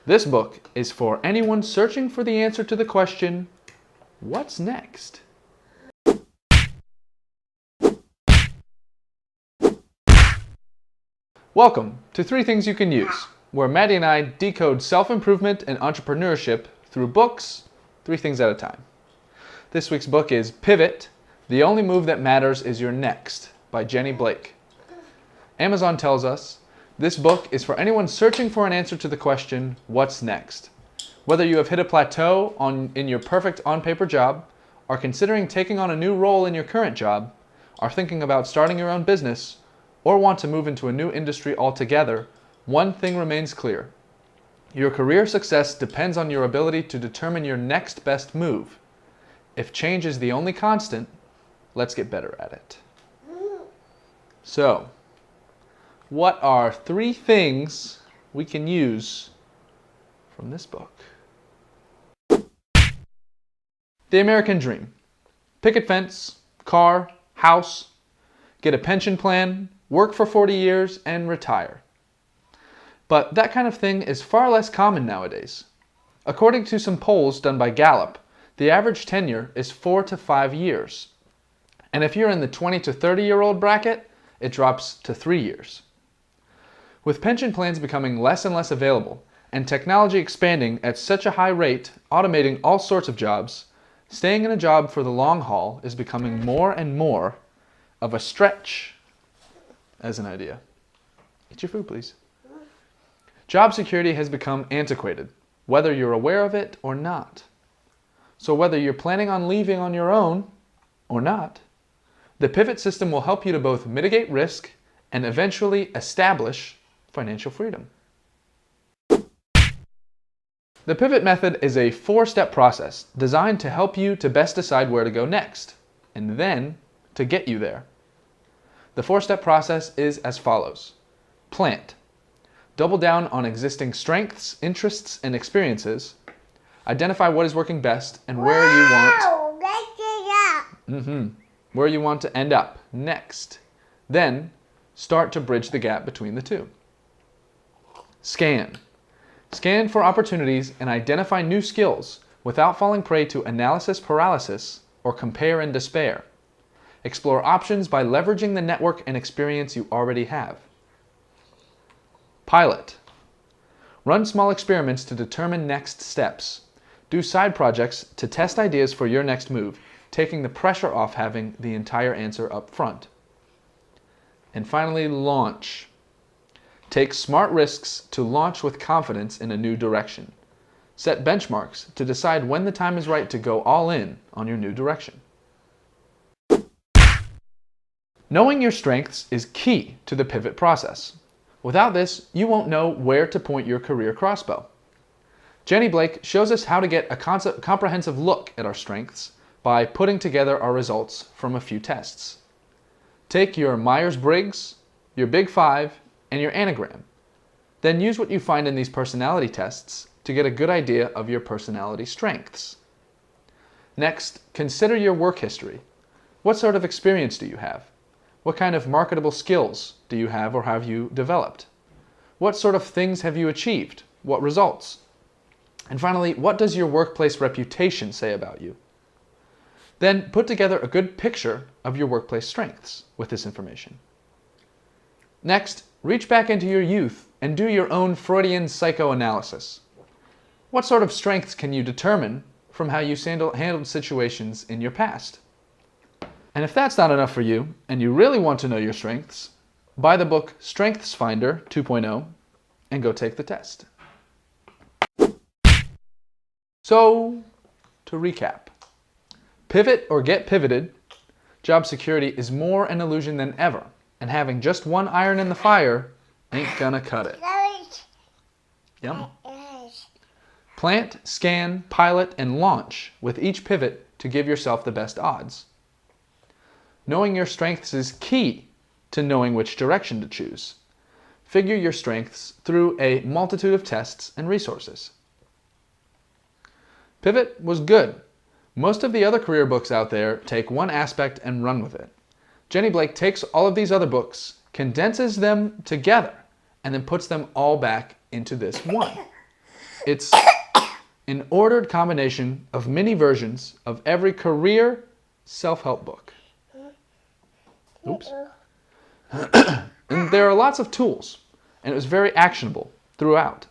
This book is for anyone searching for the answer to the question, what's next? Welcome to 3 Things You Can Use, where Maddie and I decode self-improvement and entrepreneurship through books, 3 things at a time. This week's book is Pivot, The Only Move That Matters Is Your Next by Jenny Blake. Amazon tells us this book is for anyone searching for an answer to the question, what's next? Whether you have hit a plateau in your perfect on-paper job, are considering taking on a new role in your current job, are thinking about starting your own business, or want to move into a new industry altogether, one thing remains clear. Your career success depends on your ability to determine your next best move. If change is the only constant, let's get better at it. So, what are 3 things we can use from this book? The American Dream. Picket fence, car, house, get a pension plan, work for 40 years, and retire. But that kind of thing is far less common nowadays. According to some polls done by Gallup, the average tenure is 4 to 5 years. And if you're in the 20 to 30-year-old bracket, it drops to 3 years. With pension plans becoming less and less available, and technology expanding at such a high rate, automating all sorts of jobs, staying in a job for the long haul is becoming more and more of a stretch as an idea. Eat your food, please. Job security has become antiquated, whether you're aware of it or not. So whether you're planning on leaving on your own or not, the pivot system will help you to both mitigate risk and eventually establish financial freedom. The pivot method is a 4-step process designed to help you to best decide where to go next, and then to get you there. The 4-step process is as follows. Plant. Double down on existing strengths, interests, and experiences. Identify what is working best and where where you want to end up next. Then start to bridge the gap between the two. Scan. Scan for opportunities and identify new skills without falling prey to analysis paralysis or compare and despair. Explore options by leveraging the network and experience you already have. Pilot. Run small experiments to determine next steps. Do side projects to test ideas for your next move, taking the pressure off having the entire answer up front. And finally, launch. Take smart risks to launch with confidence in a new direction. Set benchmarks to decide when the time is right to go all in on your new direction. Knowing your strengths is key to the pivot process. Without this, you won't know where to point your career crossbow. Jenny Blake shows us how to get a comprehensive look at our strengths by putting together our results from a few tests. Take your Myers-Briggs, your Big Five, and your anagram. Then use what you find in these personality tests to get a good idea of your personality strengths. Next, consider your work history. What sort of experience do you have? What kind of marketable skills do you have or have you developed? What sort of things have you achieved? What results? And finally, what does your workplace reputation say about you? Then put together a good picture of your workplace strengths with this information. Next, reach back into your youth and do your own Freudian psychoanalysis. What sort of strengths can you determine from how you handled situations in your past? And if that's not enough for you, and you really want to know your strengths, buy the book Strengths Finder 2.0 and go take the test. So, to recap, pivot or get pivoted, job security is more an illusion than ever, and having just one iron in the fire ain't gonna cut it. Yum. Plant, scan, pilot, and launch with each pivot to give yourself the best odds. Knowing your strengths is key to knowing which direction to choose. Figure your strengths through a multitude of tests and resources. Pivot was good. Most of the other career books out there take one aspect and run with it. Jenny Blake takes all of these other books, condenses them together, and then puts them all back into this one. It's an ordered combination of mini versions of every career self-help book. Oops. And there are lots of tools, and it was very actionable throughout.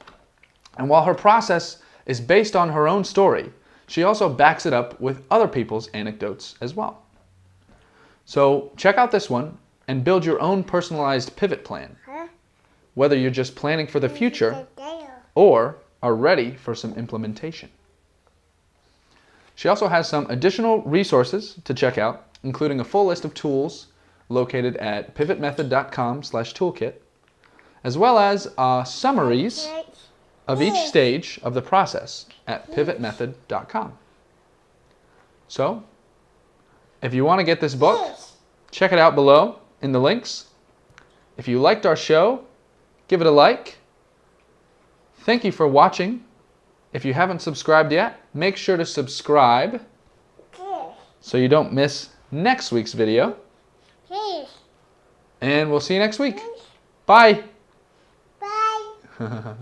And while her process is based on her own story, she also backs it up with other people's anecdotes as well. So check out this one and build your own personalized pivot plan, whether you're just planning for the future or are ready for some implementation. She also has some additional resources to check out, including a full list of tools located at pivotmethod.com/toolkit, as well as summaries of each stage of the process at pivotmethod.com. So, if you want to get this book, check it out below in the links. If you liked our show, give it a like. Thank you for watching. If you haven't subscribed yet, make sure to subscribe so you don't miss next week's video. And we'll see you next week. Bye. Bye.